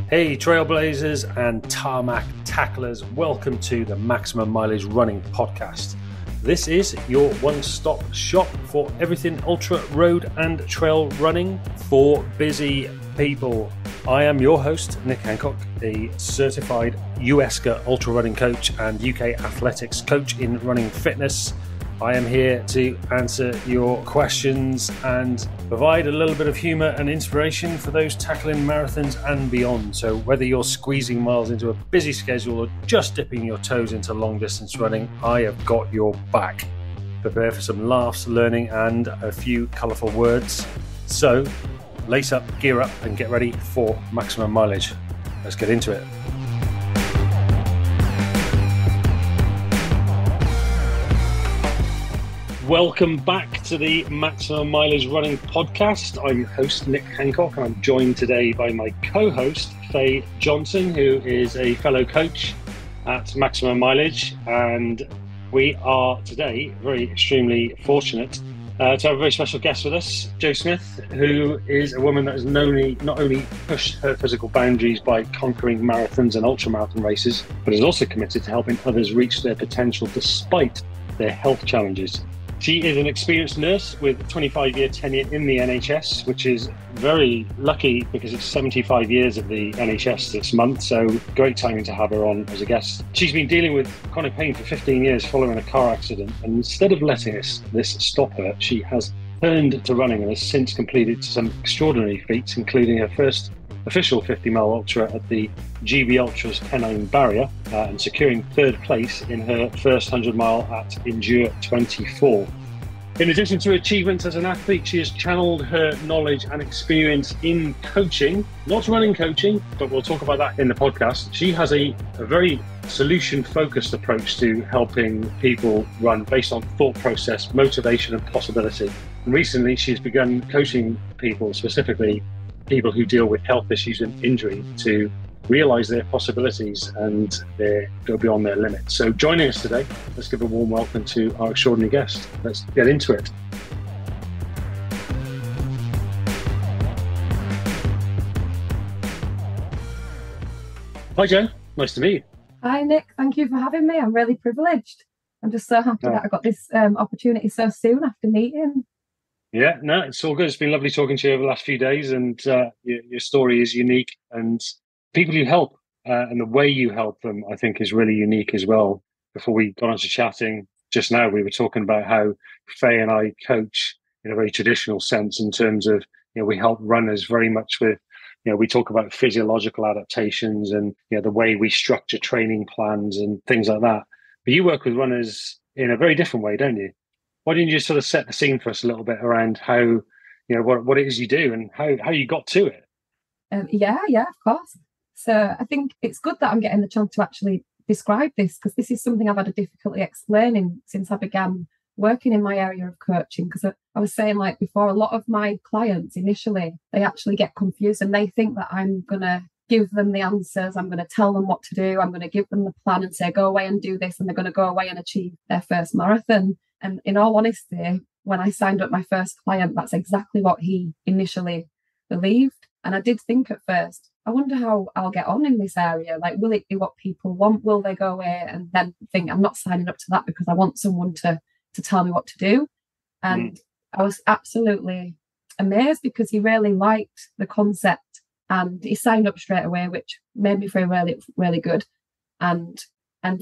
Hey Trailblazers and Tarmac Tacklers, welcome to the Maximum Mileage Running Podcast. This is your one-stop shop for everything ultra, road and trail running for busy people. I am your host, Nick Hancock, a certified USCA ultra running coach and UK athletics coach in running fitness. I am here to answer your questions and provide a little bit of humour and inspiration for those tackling marathons and beyond. So whether you're squeezing miles into a busy schedule or just dipping your toes into long distance running, I have got your back. Prepare for some laughs, learning and a few colourful words. So lace up, gear up and get ready for maximum mileage. Let's get into it. Welcome back to the Maximum Mileage Running Podcast. I'm your host, Nick Hancock, and I'm joined today by my co-host, Faye Johnson, who is a fellow coach at Maximum Mileage. And we are today very extremely fortunate to have a very special guest with us, Jo Smith, who is a woman that has not only pushed her physical boundaries by conquering marathons and ultramarathon races, but is also committed to helping others reach their potential despite their health challenges. She is an experienced nurse with 25-year tenure in the NHS, which is very lucky because it's 75 years of the NHS this month, so great timing to have her on as a guest. She's been dealing with chronic pain for 15 years following a car accident, and instead of letting this stop her, she has turned to running and has since completed some extraordinary feats, including her first official 50-mile ultra at the GB Ultras Pennine Barrier and securing third place in her first 100-mile at Endure 24. In addition to achievements as an athlete, she has channeled her knowledge and experience in coaching, not running coaching, but we'll talk about that in the podcast. She has a very solution-focused approach to helping people run based on thought process, motivation and possibility. And recently, she's begun coaching people, specifically people who deal with health issues and injury, to realise their possibilities and go beyond their limits. So joining us today, let's give a warm welcome to our extraordinary guest. Let's get into it. Hi Jo, nice to meet you. Hi Nick, thank you for having me. I'm really privileged. I'm just so happy that I got this opportunity so soon after meeting. Yeah, no, it's all good. It's been lovely talking to you over the last few days, and your story is unique, and people you help and the way you help them, I think, is really unique as well. Before we got on to chatting just now, we were talking about how Faye and I coach in a very traditional sense in terms of, we help runners very much with, we talk about physiological adaptations and, the way we structure training plans and things like that. But you work with runners in a very different way, don't you? Why don't you just sort of set the scene for us a little bit around how, what it is you do and how you got to it? Yeah, of course. So I think it's good that I'm getting the chance to actually describe this, because this is something I've had a difficulty explaining since I began working in my area of coaching. Because I was saying, like before, a lot of my clients initially, they actually get confused and they think that I'm going to give them the answers. I'm going to tell them what to do. I'm going to give them the plan and say, go away and do this. And they're going to go away and achieve their first marathon. And in all honesty, when I signed up my first client, that's exactly what he initially believed. And I did think at first, I wonder how I'll get on in this area. Like, will it be what people want? Will they go away and then think I'm not signing up to that because I want someone to tell me what to do? And I was absolutely amazed because he really liked the concept and he signed up straight away, which made me feel really, really good. And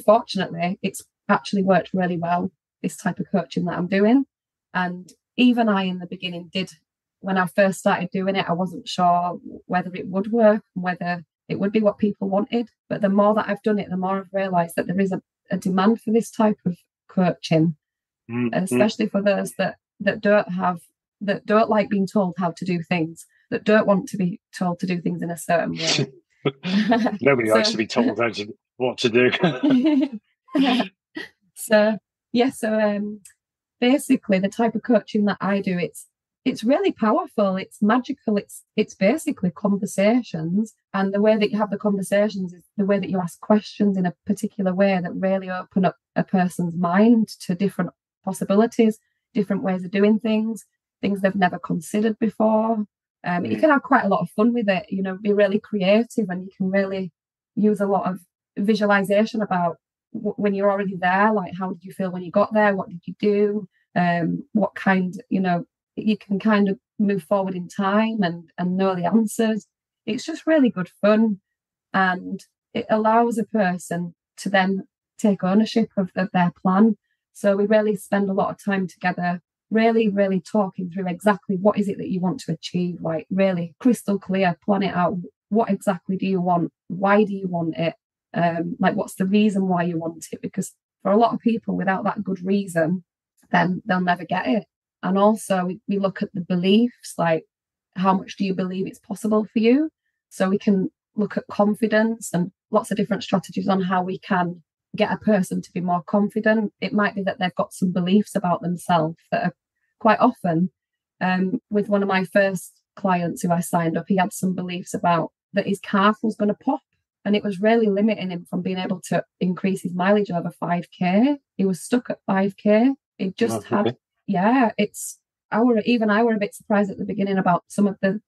fortunately, it's actually worked really well, this type of coaching that I'm doing. And even I, in the beginning, when I first started doing it, I wasn't sure whether it would work and whether it would be what people wanted. But the more that I've done it, the more I've realised that there is a demand for this type of coaching, especially for those that don't like being told how to do things, that don't want to be told to do things in a certain way. Nobody likes to be told what to do. So basically the type of coaching that I do, it's really powerful, it's magical, it's basically conversations, and the way that you have the conversations is the way that you ask questions in a particular way that really open up a person's mind to different possibilities, different ways of doing things they've never considered before. You can have quite a lot of fun with it, be really creative, and you can really use a lot of visualization about when you're already there, like how did you feel when you got there? What did you do? What kind, you can kind of move forward in time and know the answers. It's just really good fun, and it allows a person to then take ownership of their plan. So we really spend a lot of time together, really, really talking through exactly what is it that you want to achieve, like really crystal clear, plan it out. What exactly do you want? Why do you want it? Like, what's the reason why you want it? Because for a lot of people, without that good reason, then they'll never get it. And also we look at the beliefs, like how much do you believe it's possible for you? So we can look at confidence and lots of different strategies on how we can get a person to be more confident. It might be that they've got some beliefs about themselves that are quite often, with one of my first clients who I signed up, he had some beliefs about that his calf was going to pop, and it was really limiting him from being able to increase his mileage over 5k. He was stuck at 5k. It just I were a bit surprised at the beginning about some of the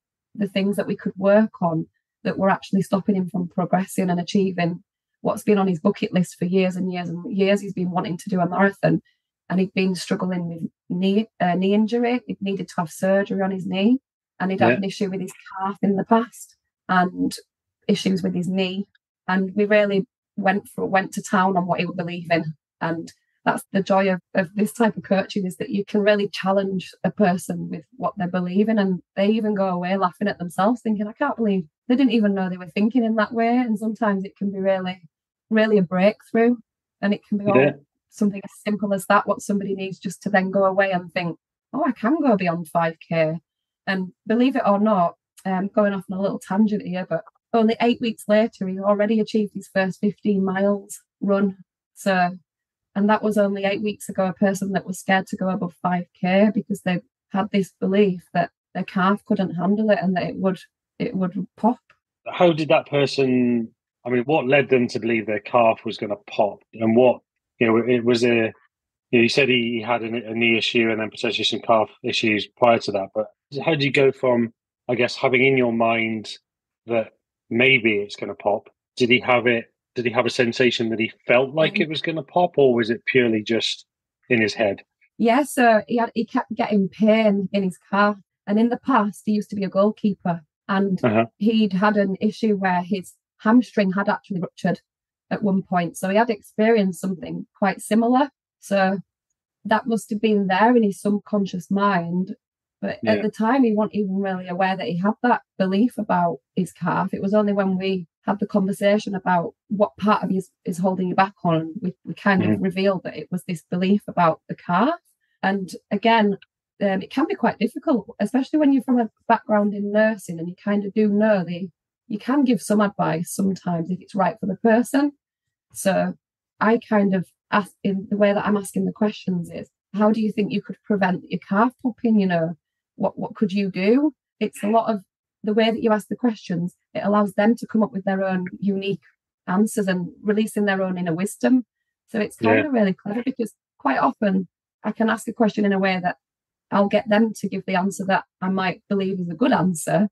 things that we could work on that were actually stopping him from progressing and achieving what's been on his bucket list for years and years and years. He's been wanting to do a marathon, and he'd been struggling with knee injury. He needed to have surgery on his knee, and he'd had an issue with his calf in the past and issues with his knee. And we really went to town on what he would believe in. And that's the joy of this type of coaching, is that you can really challenge a person with what they believe in, and they even go away laughing at themselves, thinking, I can't believe they didn't even know they were thinking in that way. And sometimes it can be really, really a breakthrough, and it can be something as simple as that, what somebody needs just to then go away and think, oh, I can go beyond 5k. And believe it or not, going off on a little tangent here, but only 8 weeks later, he already achieved his first 15 miles run. So, and that was only 8 weeks ago, a person that was scared to go above 5k because they had this belief that their calf couldn't handle it and that it would pop. How did that person, what led them to believe their calf was going to pop? And what, it was you said he had a knee issue and then potentially some calf issues prior to that. But how do you go from, I guess, having in your mind that maybe it's going to pop? Did he have a sensation that he felt like it was going to pop, or was it purely just in his head? Yeah, so he kept getting pain in his calf. And in the past, he used to be a goalkeeper, and he'd had an issue where his hamstring had actually ruptured at one point. So he had experienced something quite similar. So that must have been there in his subconscious mind. But at the time, he wasn't even really aware that he had that belief about his calf. It was only when we had the conversation about what part of you is holding you back on, we kind of revealed that it was this belief about the calf. And again, it can be quite difficult, especially when you're from a background in nursing and you kind of do know you can give some advice sometimes if it's right for the person. So I kind of ask, in the way that I'm asking the questions, is how do you think you could prevent your calf popping? What could you do? It's a lot of the way that you ask the questions. It allows them to come up with their own unique answers and releasing their own inner wisdom. So it's kind of really clever, because quite often I can ask a question in a way that I'll get them to give the answer that I might believe is a good answer.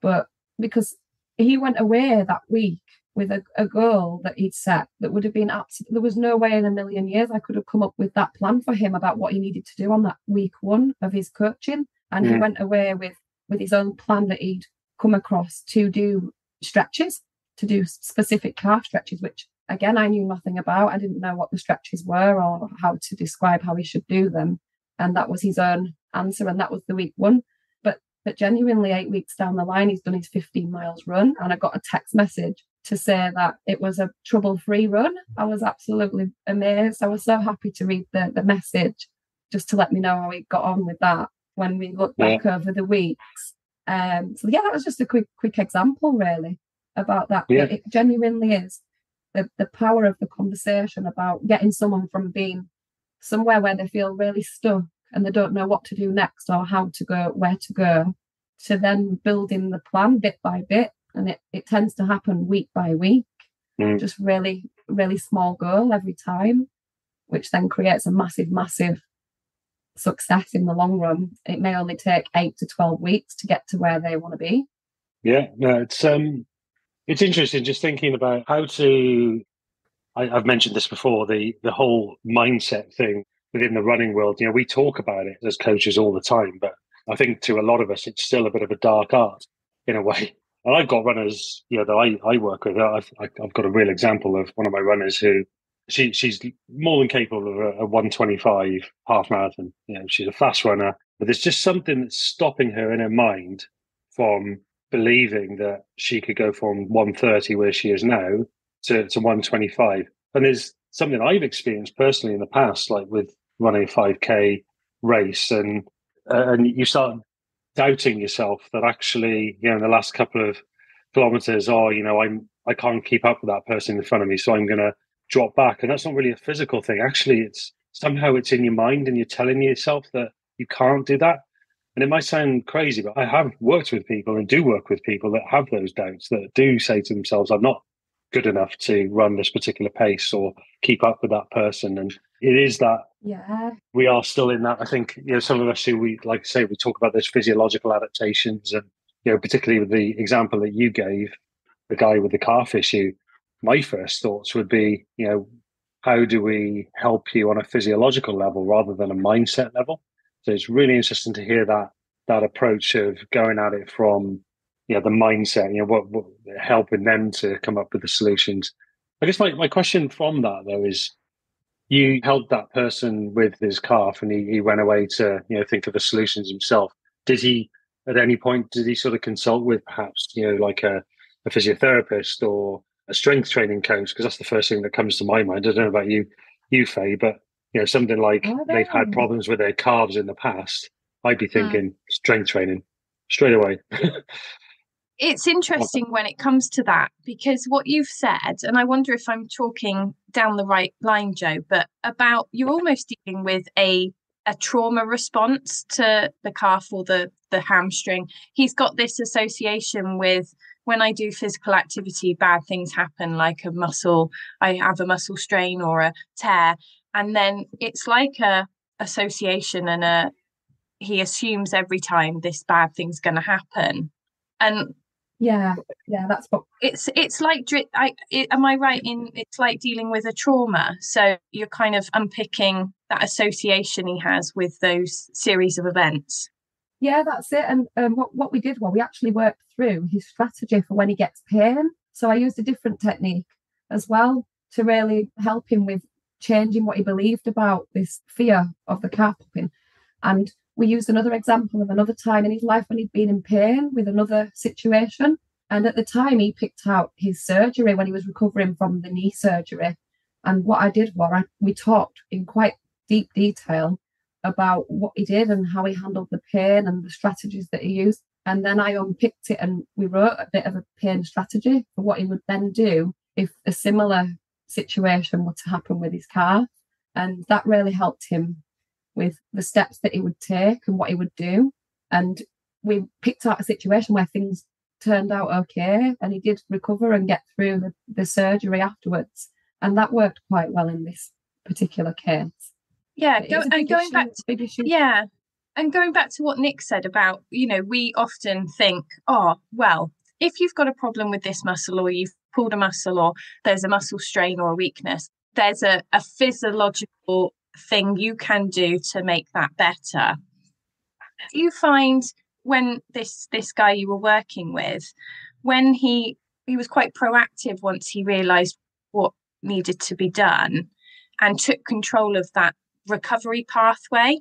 But because he went away that week with a goal that he'd set that would have been absolutely, there was no way in a million years I could have come up with that plan for him about what he needed to do on that week one of his coaching. And he went away with his own plan that he'd come across to do stretches, to do specific calf stretches, which again, I knew nothing about. I didn't know what the stretches were or how to describe how he should do them. And that was his own answer. And that was the week one. But genuinely 8 weeks down the line, he's done his 15 miles run. And I got a text message to say that it was a trouble-free run. I was absolutely amazed. I was so happy to read the message, just to let me know how he got on with that when we look back over the weeks. That was just a quick example really about that. But it genuinely is the power of the conversation about getting someone from being somewhere where they feel really stuck and they don't know what to do next or how to go, where to go, to then building the plan bit by bit. And it tends to happen week by week, just really, really small goal every time, which then creates a massive, massive success in the long run. It may only take 8 to 12 weeks to get to where they want to be. Yeah, no, it's interesting just thinking about how to. I've mentioned this before, the whole mindset thing within the running world. We talk about it as coaches all the time, but I think to a lot of us, it's still a bit of a dark art in a way. And I've got runners, that I work with. I've got a real example of one of my runners who she's more than capable of a 125 half marathon. She's a fast runner, but there's just something that's stopping her in her mind from believing that she could go from 130 where she is now to 125. And there's something I've experienced personally in the past, like with running a 5K race, and you start doubting yourself that actually, in the last couple of kilometers, I can't keep up with that person in front of me, so I'm going to drop back. And that's not really a physical thing. Actually, it's in your mind, and you're telling yourself that you can't do that. And it might sound crazy, but I have worked with people and do work with people that have those doubts, that do say to themselves, I'm not good enough to run this particular pace or keep up with that person. And it is that we are still in that. I think, some of us who we talk about those physiological adaptations, and, particularly with the example that you gave, the guy with the calf issue, my first thoughts would be, how do we help you on a physiological level rather than a mindset level? So it's really interesting to hear that approach of going at it from the mindset, what helping them to come up with the solutions. I guess my question from that though is, you helped that person with his calf, and he went away to think of the solutions himself. Did he at any point sort of consult with perhaps like a physiotherapist or a strength training coach? Because that's the first thing that comes to my mind. I don't know about you Faye, but something like they've had problems with their calves in the past, I'd be thinking strength training straight away. It's interesting when it comes to that, because what you've said, and I wonder if I'm talking down the right line, Joe, but about you're almost dealing with a trauma response to the calf or the hamstring. He's got this association with, when I do physical activity, bad things happen, like I have a muscle strain or a tear. And then it's like a association, and he assumes every time this bad thing's going to happen. And that's what it's like. Am I right in it's like dealing with a trauma? So you're kind of unpicking that association he has with those series of events. Yeah, that's it. And what we did was we actually worked through his strategy for when he gets pain. So I used a different technique as well to really help him with changing what he believed about this fear of the calf popping. And we used another example of another time in his life when he'd been in pain with another situation. And at the time, he picked out his surgery when he was recovering from the knee surgery. And what I did was we talked in quite deep detail about what he did and how he handled the pain and the strategies that he used. And then I unpicked it, and we wrote a bit of a pain strategy for what he would then do if a similar situation were to happen with his calf. And that really helped him with the steps that he would take and what he would do. And we picked out a situation where things turned out okay, and he did recover and get through the surgery afterwards. And that worked quite well in this particular case. Yeah, going back to what Nick said about, we often think, oh, well, if you've got a problem with this muscle, or you've pulled a muscle, or there's a muscle strain or a weakness, there's a physiological thing you can do to make that better. Do you find when this guy you were working with, when he was quite proactive once he realised what needed to be done and took control of that recovery pathway,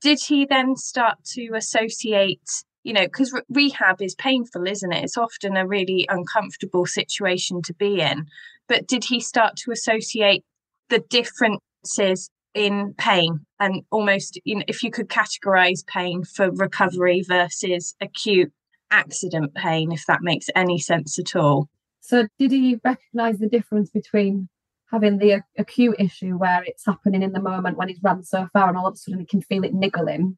did he then start to associate, because rehab is painful, isn't it? It's often a really uncomfortable situation to be in. But did he start to associate the differences in pain, and almost, if you could categorize pain for recovery versus acute accident pain, if that makes any sense at all? So did he recognize the difference between having the acute issue where it's happening in the moment when he's run so far and all of a sudden he can feel it niggling,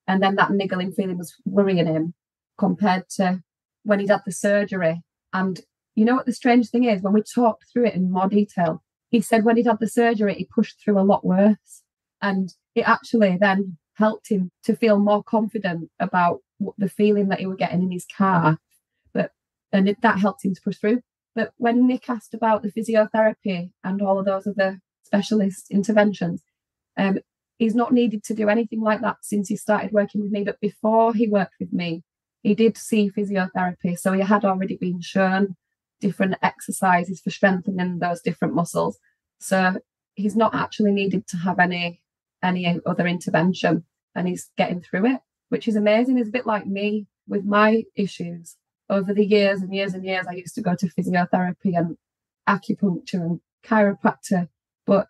and then that niggling feeling was worrying him, compared to when he'd had the surgery? And what the strange thing is, when we talked through it in more detail, he said when he'd had the surgery, he pushed through a lot worse. And it actually then helped him to feel more confident about the feeling that he was getting in his calf. That helped him to push through. But when Nick asked about the physiotherapy and all of those other specialist interventions, he's not needed to do anything like that since he started working with me. But before he worked with me, he did see physiotherapy. So he had already been shown different exercises for strengthening those different muscles. So he's not actually needed to have any other intervention, and he's getting through it, which is amazing. It's a bit like me with my issues. Over the years and years and years, I used to go to physiotherapy and acupuncture and chiropractor, but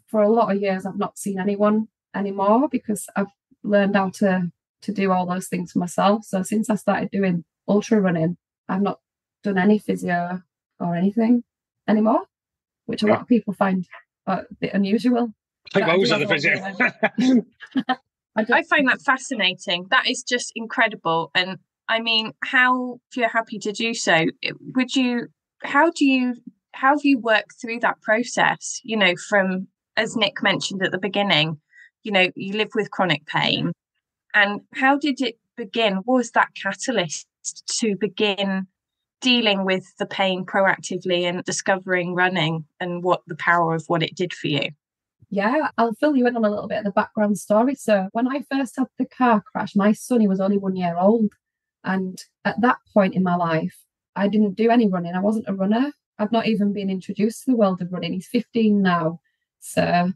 for a lot of years, I've not seen anyone anymore because I've learned how to do all those things for myself. So since I started doing ultra running, I've not done any physio or anything anymore, which a lot of people find a bit unusual. I think I was at the physio. I find that fascinating. That is just incredible. And I mean, how, if you're happy to do so, how have you worked through that process? You know, from, as Nick mentioned at the beginning, you know, you live with chronic pain. And how did it begin? What was that catalyst to begin dealing with the pain proactively and discovering running and what the power of what it did for you? Yeah, I'll fill you in on a little bit of the background story. So when I first had the car crash, my son, he was only 1 year old. And at that point in my life, I didn't do any running. I wasn't a runner. I've not even been introduced to the world of running. He's 15 now. So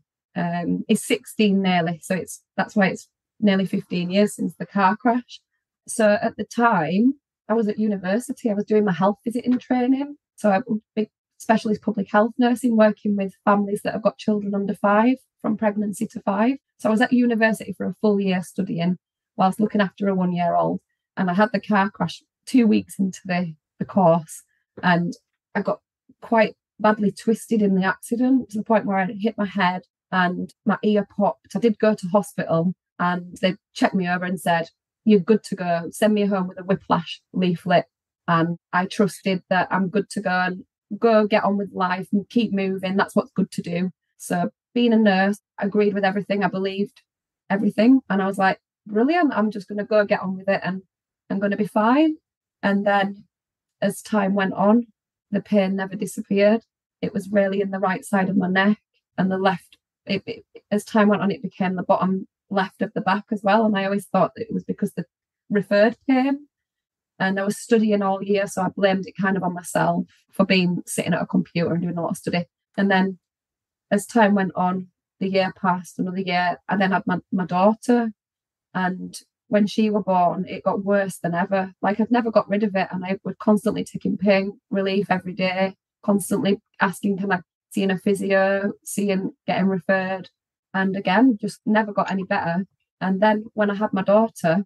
he's 16 nearly. So that's why it's nearly 15 years since the car crash. So at the time, I was at university. I was doing my health visiting training. So I was big specialist public health nursing, working with families that have got children under 5, from pregnancy to 5. So I was at university for a full year studying whilst looking after a 1 year old. And I had the car crash 2 weeks into the course, and I got quite badly twisted in the accident to the point where I hit my head and my ear popped. I did go to hospital and they checked me over and said, "You're good to go. Send me home with a whiplash leaflet." And I trusted that I'm good to go and go get on with life and keep moving. That's what's good to do. So being a nurse, I agreed with everything. I believed everything. And I was like, brilliant. I'm just going to go get on with it and I'm going to be fine. And then as time went on, the pain never disappeared. It was really in the right side of my neck and the left. As time went on, it became the bottom left of the back as well. And I always thought that it was because the referred pain. And I was studying all year, so I blamed it kind of on myself for being sitting at a computer and doing a lot of study. And then as time went on, the year passed, another year, I then had my daughter. And when she was born, it got worse than ever. Like, I'd never got rid of it. And I would constantly taking pain relief every day, constantly asking, can I see a physio, getting referred. And again, just never got any better. And then when I had my daughter,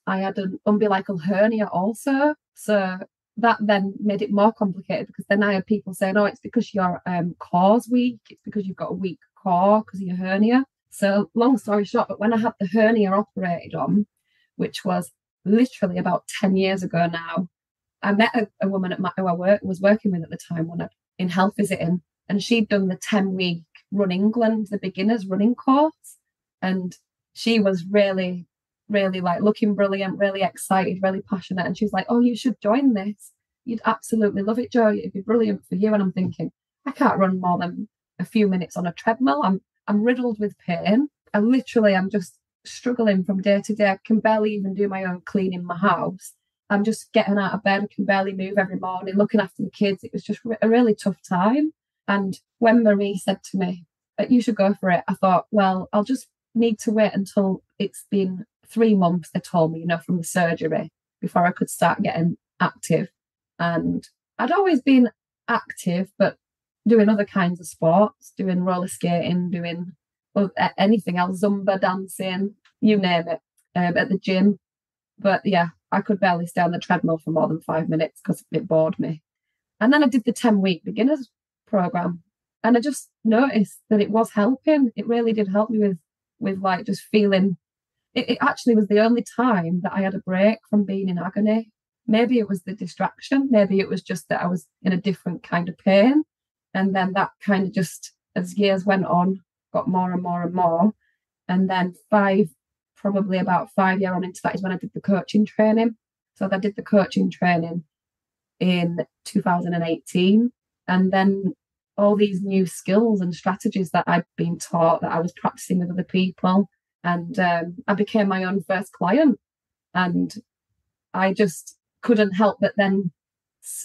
I had an umbilical hernia also. So that then made it more complicated, because then I had people saying, oh, it's because your core's weak. It's because you've got a weak core because of your hernia. So long story short, but when I had the hernia operated on, which was literally about 10 years ago now, I met a woman who I was working with at the time in health visiting, and she'd done the 10-week Run England, the beginner's running course. And she was really, really like looking brilliant, really excited, really passionate. And she was like, oh, you should join this. You'd absolutely love it, Jo. It'd be brilliant for you. And I'm thinking, I can't run more than a few minutes on a treadmill. I'm riddled with pain. I'm just struggling from day to day. I can barely even do my own cleaning in my house. I'm just getting out of bed. I can barely move every morning, looking after the kids. It was just a really tough time. And when Marie said to me, you should go for it, I thought, well, I'll just need to wait until it's been 3 months, they told me, from the surgery, before I could start getting active. And I'd always been active, but doing other kinds of sports, doing roller skating, doing anything else, Zumba, dancing, you name it, at the gym. But yeah, I could barely stay on the treadmill for more than 5 minutes because it bored me. And then I did the 10-week beginners program, and I just noticed that it was helping. It really did help me with like just feeling. It actually was the only time that I had a break from being in agony. Maybe it was the distraction. Maybe it was just that I was in a different kind of pain. And then that kind of just, as years went on, got more and more and more. And then 5 probably about 5 years on into that is when I did the coaching training. So I did the coaching training in 2018, and then all these new skills and strategies that I'd been taught that I was practicing with other people, and I became my own first client, and I just couldn't help but then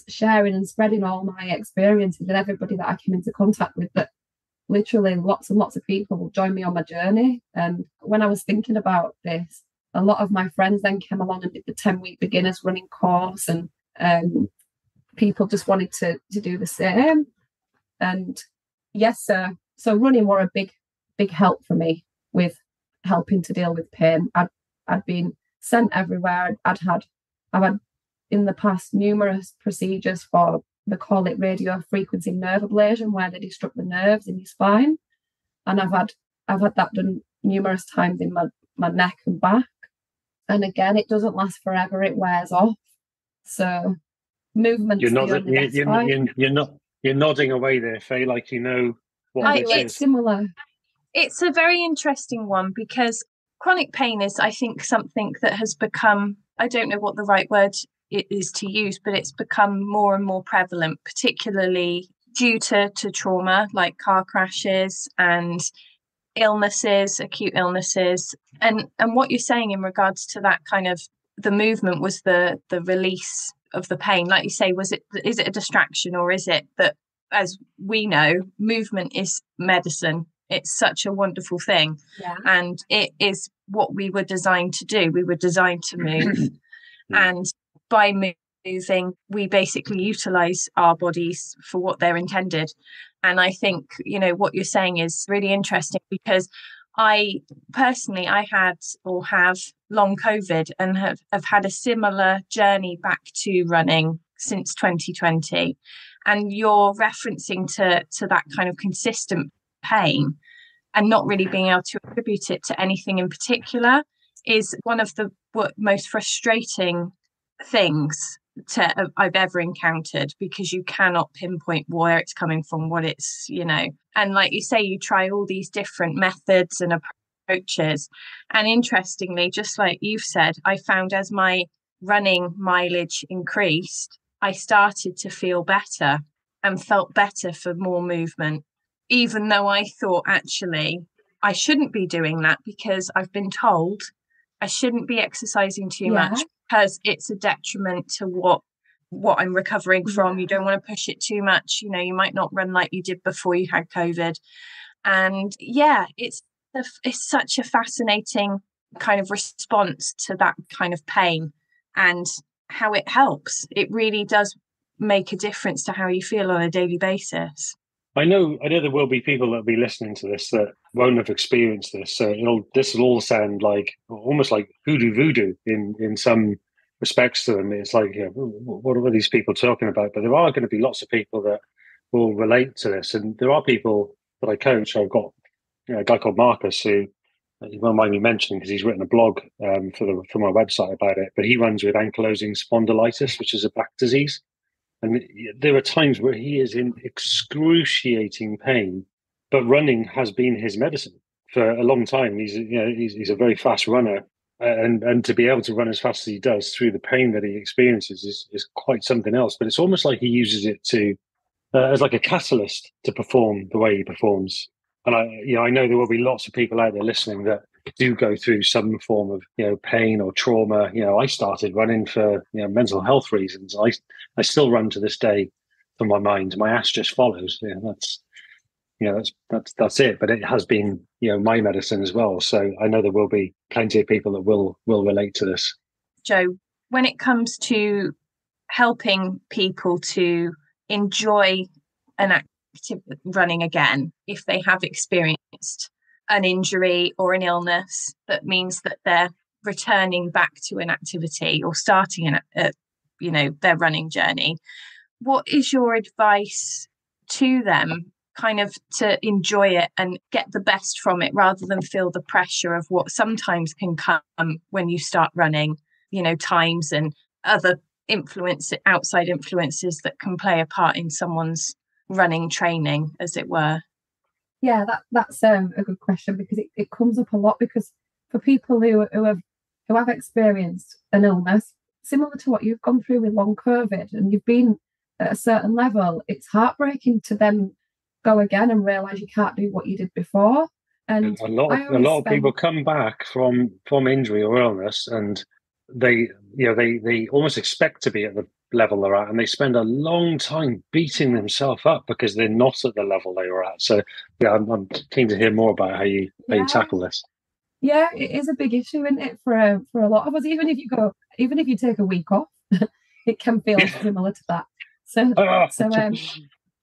sharing and spreading all my experiences with everybody that I came into contact with, that literally lots and lots of people will join me on my journey. And when I was thinking about this, a lot of my friends then came along and did the 10-week beginners running course, and people just wanted to do the same. And yes, sir. So running were a big help for me with helping to deal with pain. I'd been sent everywhere. I've had in the past numerous procedures for, they call it radio frequency nerve ablation, where they disrupt the nerves in your spine. And I've had that done numerous times in my neck and back. And again, it doesn't last forever, it wears off. So movement's you're not, the only respite. you're nodding away there, Faye, like you know what this it's is. similar. It's a very interesting one, because chronic pain is, I think, something that has become, I don't know what the right word it is to use, but it's become more and more prevalent, particularly due to trauma like car crashes and illnesses, acute illnesses. And what you're saying in regards to that kind of, the movement was the release of the pain. Like you say, is it a distraction, or is it that, as we know, movement is medicine? It's such a wonderful thing. Yeah. And it is what we were designed to do. We were designed to move. And by moving, we basically utilize our bodies for what they're intended. And I think, you know, what you're saying is really interesting, because I personally, I had or have long COVID and have had a similar journey back to running since 2020. And you're referencing to that kind of consistent pain and not really being able to attribute it to anything in particular is one of the most frustrating things I've ever encountered, because you cannot pinpoint where it's coming from, what it's, you know. And like you say, you try all these different methods and approaches. And interestingly, just like you've said, I found as my running mileage increased, I started to feel better and felt better for more movement, even though I thought actually I shouldn't be doing that, because I've been told I shouldn't be exercising too much, because it's a detriment to what I'm recovering from. You don't want to push it too much. You know, you might not run like you did before you had COVID. And yeah, it's such a fascinating kind of response to that kind of pain and how it helps. It really does make a difference to how you feel on a daily basis. I know there will be people that will be listening to this that won't have experienced this. So this will all sound like almost like hoodoo voodoo in some respects to them. It's like, what are these people talking about? But there are going to be lots of people that will relate to this. And there are people that I coach. I've got a guy called Marcus who you won't mind me mentioning because he's written a blog for my website about it. But he runs with ankylosing spondylitis, which is a back disease. And there are times where he is in excruciating pain, but running has been his medicine for a long time. He's a very fast runner, and to be able to run as fast as he does through the pain that he experiences is quite something else. But it's almost like he uses it to as like a catalyst to perform the way he performs. And I know there will be lots of people out there listening that do go through some form of pain or trauma. I started running for mental health reasons. I still run to this day for my mind. My ass just follows. That's it. But it has been my medicine as well. So I know there will be plenty of people that will relate to this. Joe, when it comes to helping people to enjoy an active running again, if they have experienced an injury or an illness that means that they're returning back to an activity or starting their running journey, what is your advice to them kind of to enjoy it and get the best from it rather than feel the pressure of what sometimes can come when you start running, times and other outside influences that can play a part in someone's running training, as it were? Yeah, that's a good question, because it comes up a lot, because for people who have experienced an illness similar to what you've gone through with long COVID, and you've been at a certain level, it's heartbreaking to then go again and realize you can't do what you did before. And a lot of people come back from injury or illness, and they almost expect to be at the level they're at, and they spend a long time beating themselves up because they're not at the level they were at. So yeah, I'm keen to hear more about how you tackle this. Yeah, it is a big issue, isn't it, for a lot of us? Even if you take a week off, it can feel similar to that.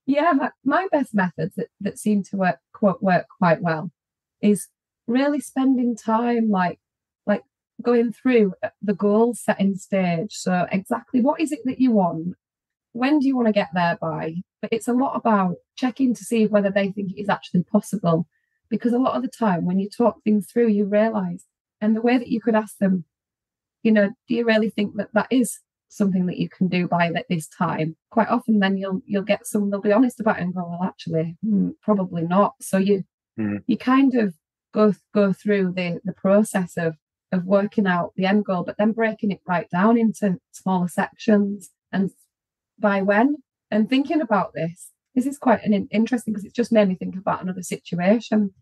Yeah, my best methods that seem to work quite well is really spending time like going through the goal setting stage. So exactly what is it that you want? When do you want to get there by? But it's a lot about checking to see whether they think it is actually possible. Because a lot of the time when you talk things through, you realise, and the way that you could ask them, do you really think that is something that you can do by this time? Quite often then you'll get some, they'll be honest about it and go, well, actually, probably not. So you kind of go through the process of working out the end goal, but then breaking it right down into smaller sections and by when. And thinking about this is quite interesting because it's just made me think about another situation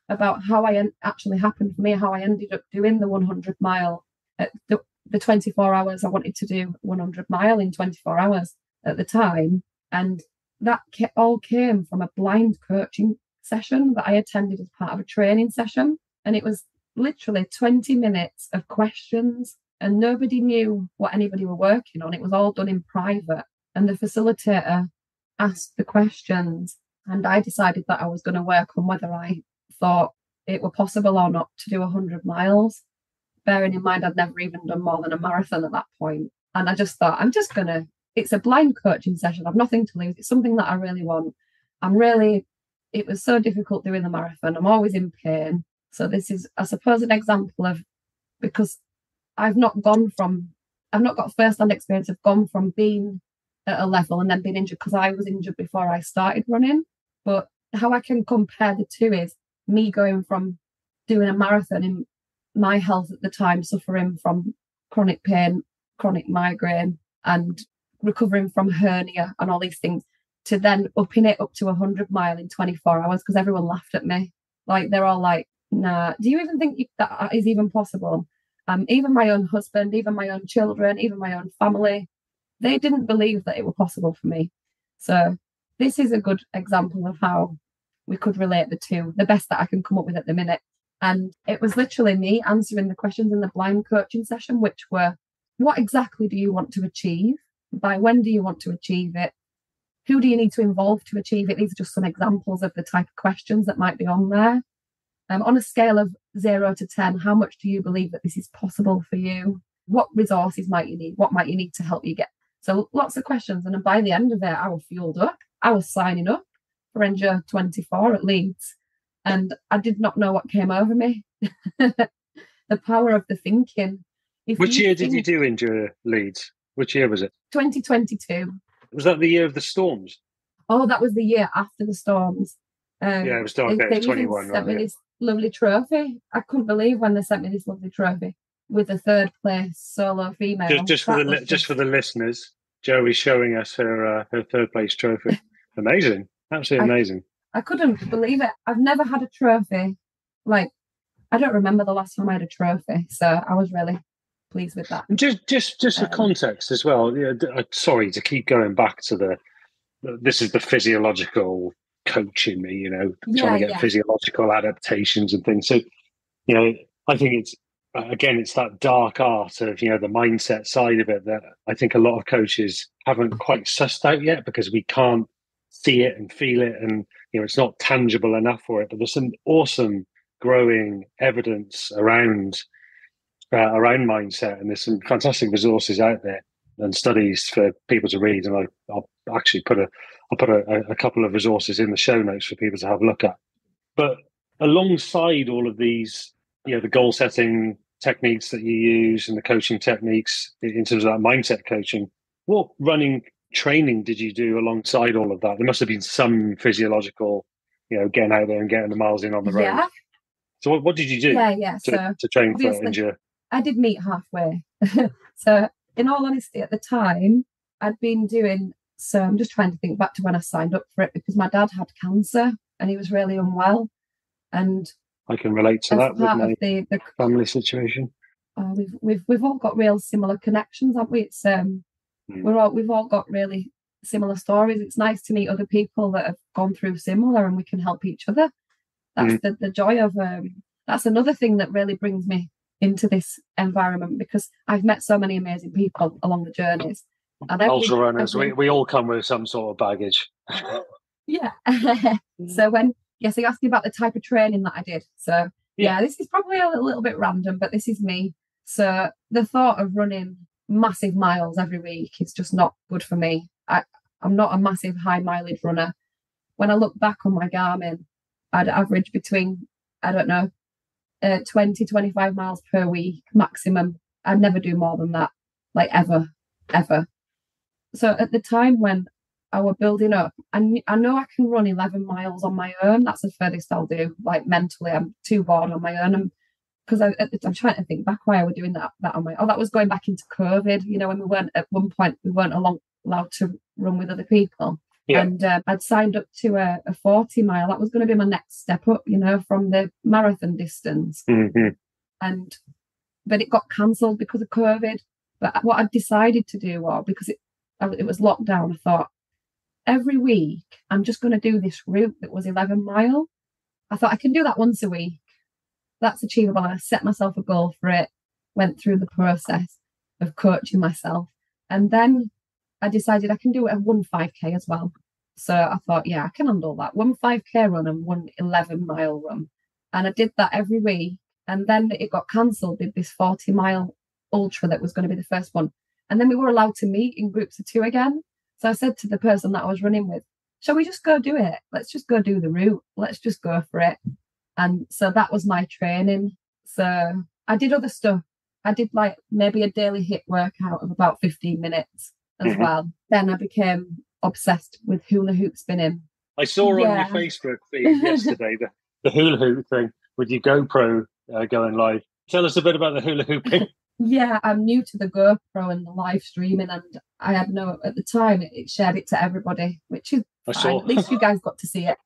about how actually happened for me, how I ended up doing the 100 mile at the 24 hours. I wanted to do 100 mile in 24 hours at the time. And that all came from a blind coaching session that I attended as part of a training session. And it was literally 20 minutes of questions, and nobody knew what anybody were working on. It was all done in private, and the facilitator asked the questions, and I decided that I was going to work on whether I thought it were possible or not to do 100 miles, bearing in mind I'd never even done more than a marathon at that point. And I just thought, it's a blind coaching session, I've nothing to lose, it's something that I really want. It was so difficult doing the marathon, I'm always in pain. So this is, I suppose, an example of, because I've not got first-hand experience of gone from being at a level and then being injured, because I was injured before I started running. But how I can compare the two is me going from doing a marathon in my health at the time, suffering from chronic pain, chronic migraine, and recovering from hernia and all these things, to then upping it up to 100 mile in 24 hours because everyone laughed at me. Like, they're all like, nah, do you even think that is even possible? Even my own husband, even my own children, even my own family, they didn't believe that it was possible for me. So this is a good example of how we could relate the two, the best that I can come up with at the minute. And it was literally me answering the questions in the blind coaching session, which were, what exactly do you want to achieve? By when do you want to achieve it? Who do you need to involve to achieve it? These are just some examples of the type of questions that might be on there. On a scale of 0 to 10, how much do you believe that this is possible for you? What resources might you need? What might you need to help you get? So lots of questions. And by the end of it, I was fueled up. I was signing up for Endure 24 at Leeds. And I did not know what came over me. The power of the thinking. Which year did you do Endure Leeds? Which year was it? 2022. Was that the year of the storms? Oh, that was the year after the storms. Yeah, it was dark. It was 21, sent me this lovely trophy. I couldn't believe when they sent me this lovely trophy with a third place solo female. Just for the listeners, Joey's showing us her third place trophy. Amazing, absolutely amazing. I couldn't believe it. I've never had a trophy. Like, I don't remember the last time I had a trophy, so I was really pleased with that. Just for context as well. Yeah, sorry to keep going back to this is the physiological coach in me, trying to get physiological adaptations and things. So, I think it's that dark art of, the mindset side of it that I think a lot of coaches haven't quite sussed out yet, because we can't see it and feel it, and, it's not tangible enough for it. But there's some awesome growing evidence around mindset, and there's some fantastic resources out there and studies for people to read. And I'll actually put a couple of resources in the show notes for people to have a look at. But alongside all of these, the goal setting techniques that you use and the coaching techniques in terms of that mindset coaching, what running training did you do alongside all of that? There must have been some physiological, getting out there and getting the miles in on the road. So what did you do Yeah. to, So to train for obviously endure? I did meet halfway. So in all honesty, at the time, I'd been doing, so I'm just trying to think back to when I signed up for it, because my dad had cancer and he was really unwell. And I can relate to as that with part my of the family situation. we've all got real similar connections, haven't we? It's we've all got really similar stories. It's nice to meet other people that have gone through similar, and we can help each other. That's the joy of that's another thing that really brings me into this environment, because I've met so many amazing people along the journeys. And Ultra runners, we all come with some sort of baggage. Yeah. So so you asked me about the type of training that I did. So yeah, this is probably a little bit random, but this is me. So the thought of running massive miles every week is just not good for me. I'm not a massive high mileage runner. When I look back on my Garmin, I'd average between, I don't know, 20, 25 miles per week maximum. I'd never do more than that, like ever. So at the time when I was building up, I know I can run 11 miles on my own. That's the furthest I'll do. Like mentally, I'm too bored on my own. Because I'm trying to think back why I was doing that on my. Oh, that was going back into COVID. You know, when we weren't at one point allowed to run with other people. Yeah. And I'd signed up to a 40 mile. That was going to be my next step up, you know, from the marathon distance. But it got cancelled because of COVID. But what I decided to do was, because it was lockdown, I thought, every week I'm just going to do this route that was 11 mile. I thought I can do that once a week. That's achievable. I set myself a goal for it, went through the process of coaching myself. And then I decided I can do it at 1 5K as well. So I thought, yeah, I can handle that. 1 5K run and 1 11 mile run. And I did that every week. And then it got cancelled with this 40 mile ultra that was going to be the first one. And then we were allowed to meet in groups of 2 again. So I said to the person that I was running with, shall we just go do it? Let's just go do the route. Let's just go for it. And so that was my training. So I did other stuff. I did like maybe a daily HIIT workout of about 15 minutes as well. Then I became obsessed with hula hoop spinning. I saw on your Facebook feed yesterday the hula hoop thing with your GoPro going live. Tell us a bit about the hula hooping. Yeah, I'm new to the GoPro and the live streaming, and I had at the time it shared it to everybody, which is fine. At least you guys got to see it.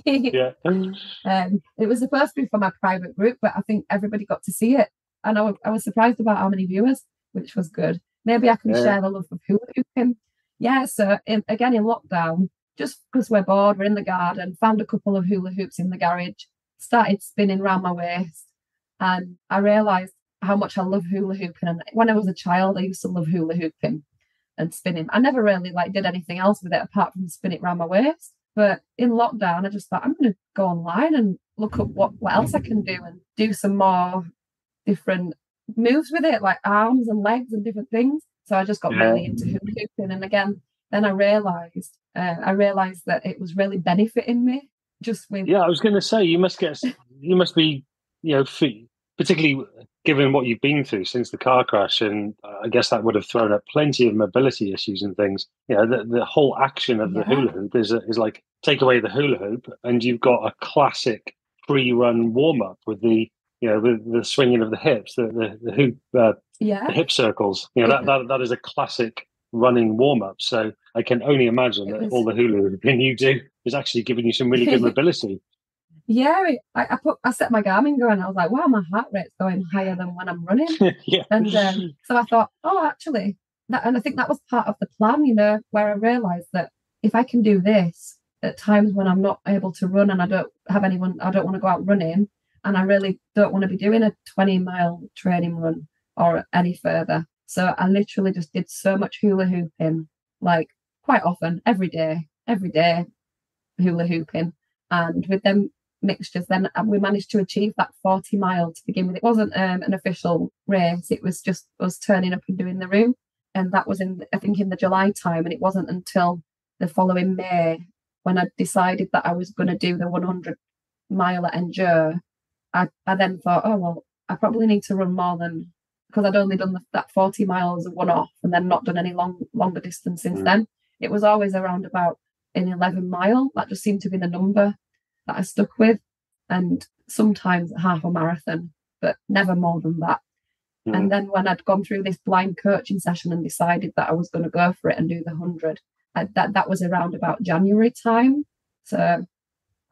Yeah. It was supposed to be for my private group, but I think everybody got to see it, and I was surprised about how many viewers, which was good. Maybe I can share the love of hula hooping. Yeah, so again in lockdown, just because we're bored, we're in the garden, found a couple of hula hoops in the garage, started spinning around my waist, and I realised how much I love hula hooping. And when I was a child, I used to love hula hooping and spinning. I never really did anything else with it apart from spin it around my waist. But in lockdown, I just thought, I'm going to go online and look up what else I can do and do some more different moves with it, like arms and legs and different things. So I just got really into hula hooping. And again, then I realised that it was really benefiting me. Just with I was going to say, you must be, particularly given what you've been through since the car crash, and I guess that would have thrown up plenty of mobility issues and things. The whole action of the hula hoop is like, take away the hula hoop and you've got a classic pre-run warm-up with the the swinging of the hips, the hoop, the hip circles. That is a classic running warm-up. So I can only imagine that all the hula hooping you do is actually giving you some really good mobility. Yeah, I set my Garmin going. I was like, wow, my heart rate's going higher than when I'm running. And so I thought, oh, actually, and I think that was part of the plan, where I realised that if I can do this at times when I'm not able to run and I don't want to go out running, and I really don't want to be doing a 20-mile training run or any further. So I literally just did so much hula hooping, like quite often, every day hula hooping. And with them mixtures, then we managed to achieve that 40 mile to begin with. It wasn't an official race, it was just us turning up and doing the route, and that was in the July time. And it wasn't until the following May when I decided that I was going to do the 100 mile at Endure. I then thought, oh well, I probably need to run more than, because I'd only done that 40 miles as a one-off and then not done any longer distance since then. It was always around about an 11 mile. That just seemed to be the number that I stuck with. and sometimes half a marathon, but never more than that. And then when I'd gone through this blind coaching session and decided that I was going to go for it and do the 100, that was around about January time. So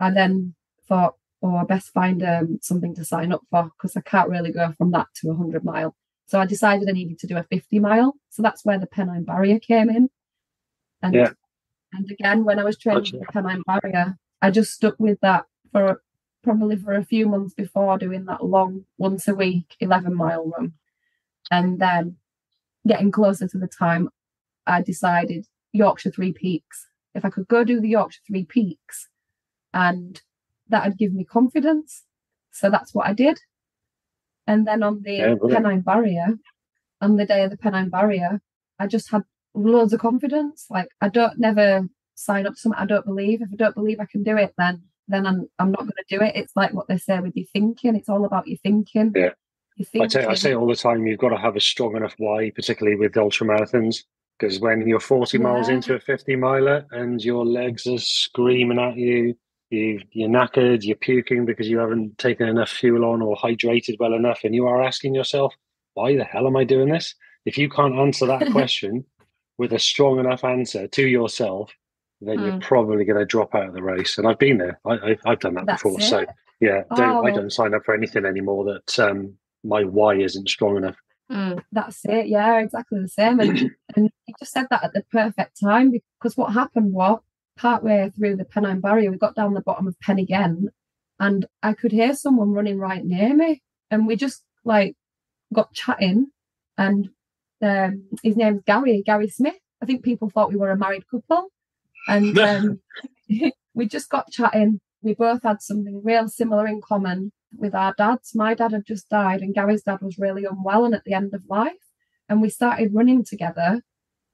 I then thought, I best find something to sign up for, because I can't really go from that to 100 mile. So I decided I needed to do a 50 mile. So that's where the Pennine Barrier came in. And again, when I was training for the Pennine Barrier, I just stuck with that for a few months before doing that long, once a week, 11-mile run. And then getting closer to the time, I decided Yorkshire Three Peaks. If I could go do the Yorkshire Three Peaks, and that would give me confidence. So that's what I did. And then on the Pennine Barrier, on the day of the Pennine Barrier, I just had loads of confidence. Like, I don't never sign up to something I don't believe. If I don't believe I can do it, then I'm not going to do it. It's like what they say with your thinking. It's all about your thinking. Yeah. I say all the time, you've got to have a strong enough why, particularly with ultra marathons, because when you're 40 miles into a 50 miler and your legs are screaming at you, you're knackered, you're puking because you haven't taken enough fuel on or hydrated well enough, and you are asking yourself, why the hell am I doing this? If you can't answer that question with a strong enough answer to yourself, then you're probably going to drop out of the race. And I've been there. I've done that before. So yeah, I don't sign up for anything anymore that my why isn't strong enough. That's it. Yeah, exactly the same. And you just said that at the perfect time, because what happened was, partway through the Pennine Barrier, we got down the bottom of Pen again, and I could hear someone running right near me, and we just got chatting, and his name's Gary Smith. I think people thought we were a married couple, and we just got chatting. We both had something real similar in common with our dads. My dad had just died, and Gary's dad was really unwell and at the end of life, and we started running together,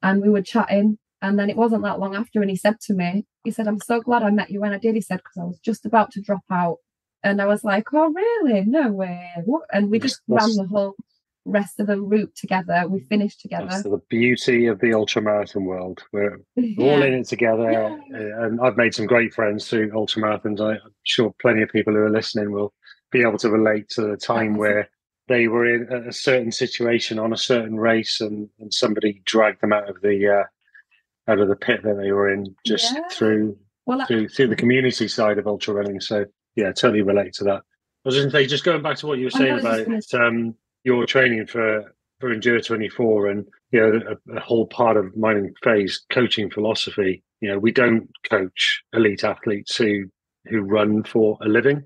and we were chatting. And then it wasn't that long after, and he said to me, I'm so glad I met you when I did. He said, because I was just about to drop out. And I was like, oh, really? No way. What? And we just ran the whole rest of the route together. We finished together. That's the beauty of the ultramarathon world. We're all in it together. And I've made some great friends through ultramarathons. I'm sure plenty of people who are listening will be able to relate to the time where they were in a certain situation on a certain race, and somebody dragged them out of the pit that they were in, just through the community side of ultra running. So yeah, totally relate to that. I was just going to say, just going back to what you were saying about your training for Endure 24, and a whole part of mine and Faye's coaching philosophy. We don't coach elite athletes who run for a living.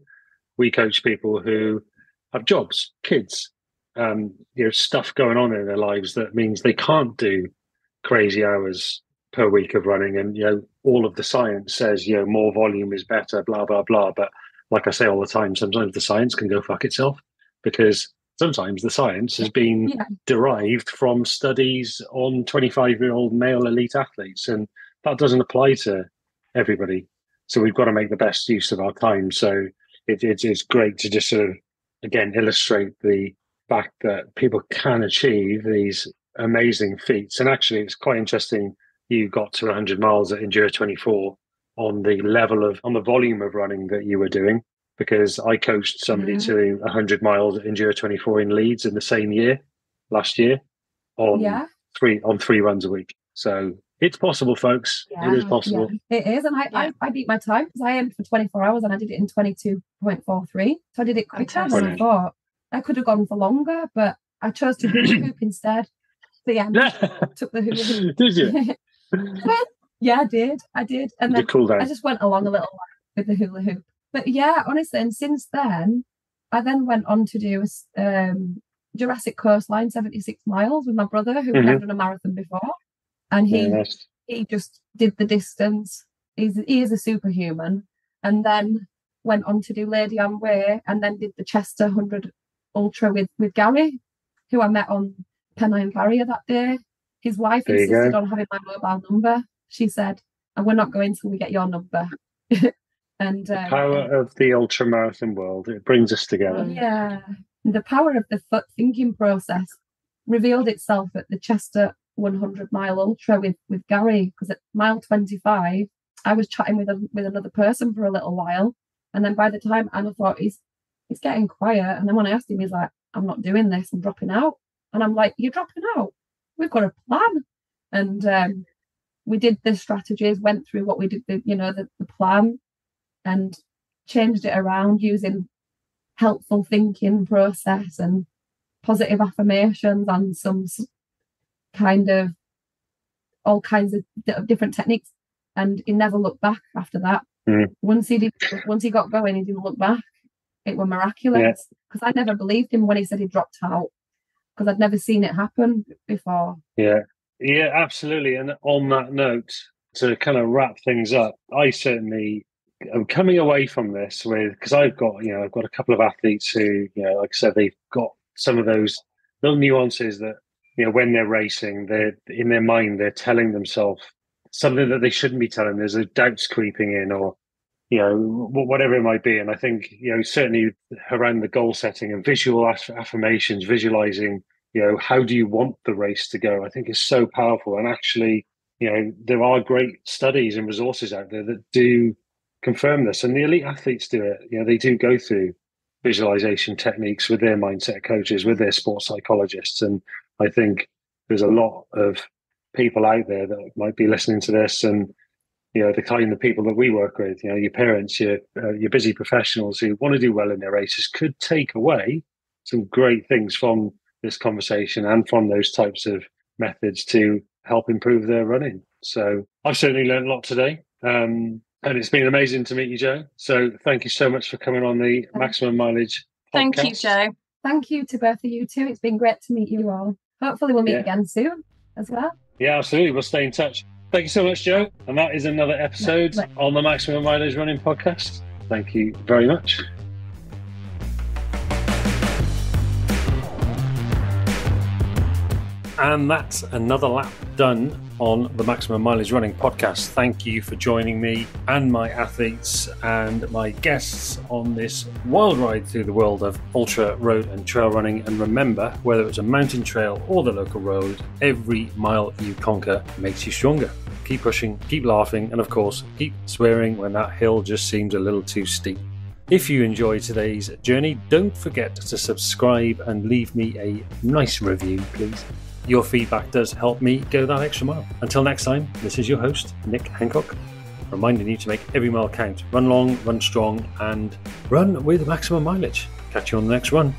We coach people who have jobs, kids, stuff going on in their lives that means they can't do crazy hours per week of running. And all of the science says more volume is better, blah blah blah. But like I say all the time, sometimes the science can go fuck itself, because sometimes the science has been derived from studies on 25-year-old male elite athletes, and that doesn't apply to everybody. So we've got to make the best use of our time. So it's great to just sort of, again, illustrate the fact that people can achieve these amazing feats. And actually, it's quite interesting. You got to 100 miles at Endure 24 on the volume of running that you were doing, because I coached somebody to 100 miles at Endure 24 in Leeds in the same year, last year, on three runs a week. So it's possible, folks. It is possible. Yeah, it is. And I beat my time, because I aimed for 24 hours and I did it in 22.43. So I did it quicker than I thought. I could have gone for longer, but I chose to hula hoop instead. The end. Took the hula hoop. Did you? Yeah, I did. And then I just went along a little with the hula hoop. But yeah, honestly, and since then, I then went on to do Jurassic Coastline 76 miles with my brother, who had never done a marathon before. And he just did the distance. He is a superhuman. And then went on to do Lady Anne Way, and then did the Chester 100 Ultra with Gary, who I met on Pennine Barrier that day. His wife insisted on having my mobile number. She said, and we're not going till we get your number. And the power of the ultramarathon world, it brings us together. Yeah. The power of the thinking process revealed itself at the Chester 100 mile ultra with Gary, because at mile 25, I was chatting with another person for a little while, And then by the time Anna thought he's getting quiet, and then when I asked him, he's like, I'm not doing this, I'm dropping out. And I'm like, you're dropping out? We've got a plan. And we did the strategies, went through what we did, the plan, and changed it around using helpful thinking process and positive affirmations and some kind of all kinds of different techniques. And he never looked back after that. Once he got going, he didn't look back. It was miraculous, because I never believed him when he said he dropped out, because I'd never seen it happen before. Yeah, absolutely. And on that note, to kind of wrap things up, I certainly am coming away from this because I've got a couple of athletes who, like I said, they've got some of those little nuances that, when they're racing, they're in their mind, they're telling themselves something that they shouldn't be telling. There's a doubts creeping in, or whatever it might be. And I think, certainly around the goal setting and visual affirmations, visualizing, how do you want the race to go, I think is so powerful. And actually, there are great studies and resources out there that do confirm this. And the elite athletes do it. They do go through visualization techniques with their mindset coaches, with their sports psychologists. And I think there's a lot of people out there that might be listening to this, and the kind of people that we work with, your parents, your busy professionals who want to do well in their races, could take away some great things from this conversation and from those types of methods to help improve their running. So I've certainly learned a lot today. And it's been amazing to meet you, Jo. So thank you so much for coming on the Maximum Mileage podcast. Thank you, Jo. Thank you to both of you too. It's been great to meet you all. Hopefully we'll meet again soon as well. Yeah, absolutely. We'll stay in touch. Thank you so much, Jo. And that is another episode on the Maximum Mileage Running podcast. Thank you very much. And that's another lap done on the Maximum Mileage Running podcast. Thank you for joining me and my athletes and my guests on this wild ride through the world of ultra, road and trail running. And remember, whether it's a mountain trail or the local road, every mile you conquer makes you stronger. Keep pushing, keep laughing, and of course, keep swearing when that hill just seems a little too steep. If you enjoyed today's journey, don't forget to subscribe and leave me a nice review, please. Your feedback does help me go that extra mile. Until next time, this is your host, Nick Hancock, reminding you to make every mile count. Run long, run strong, and run with maximum mileage. Catch you on the next run.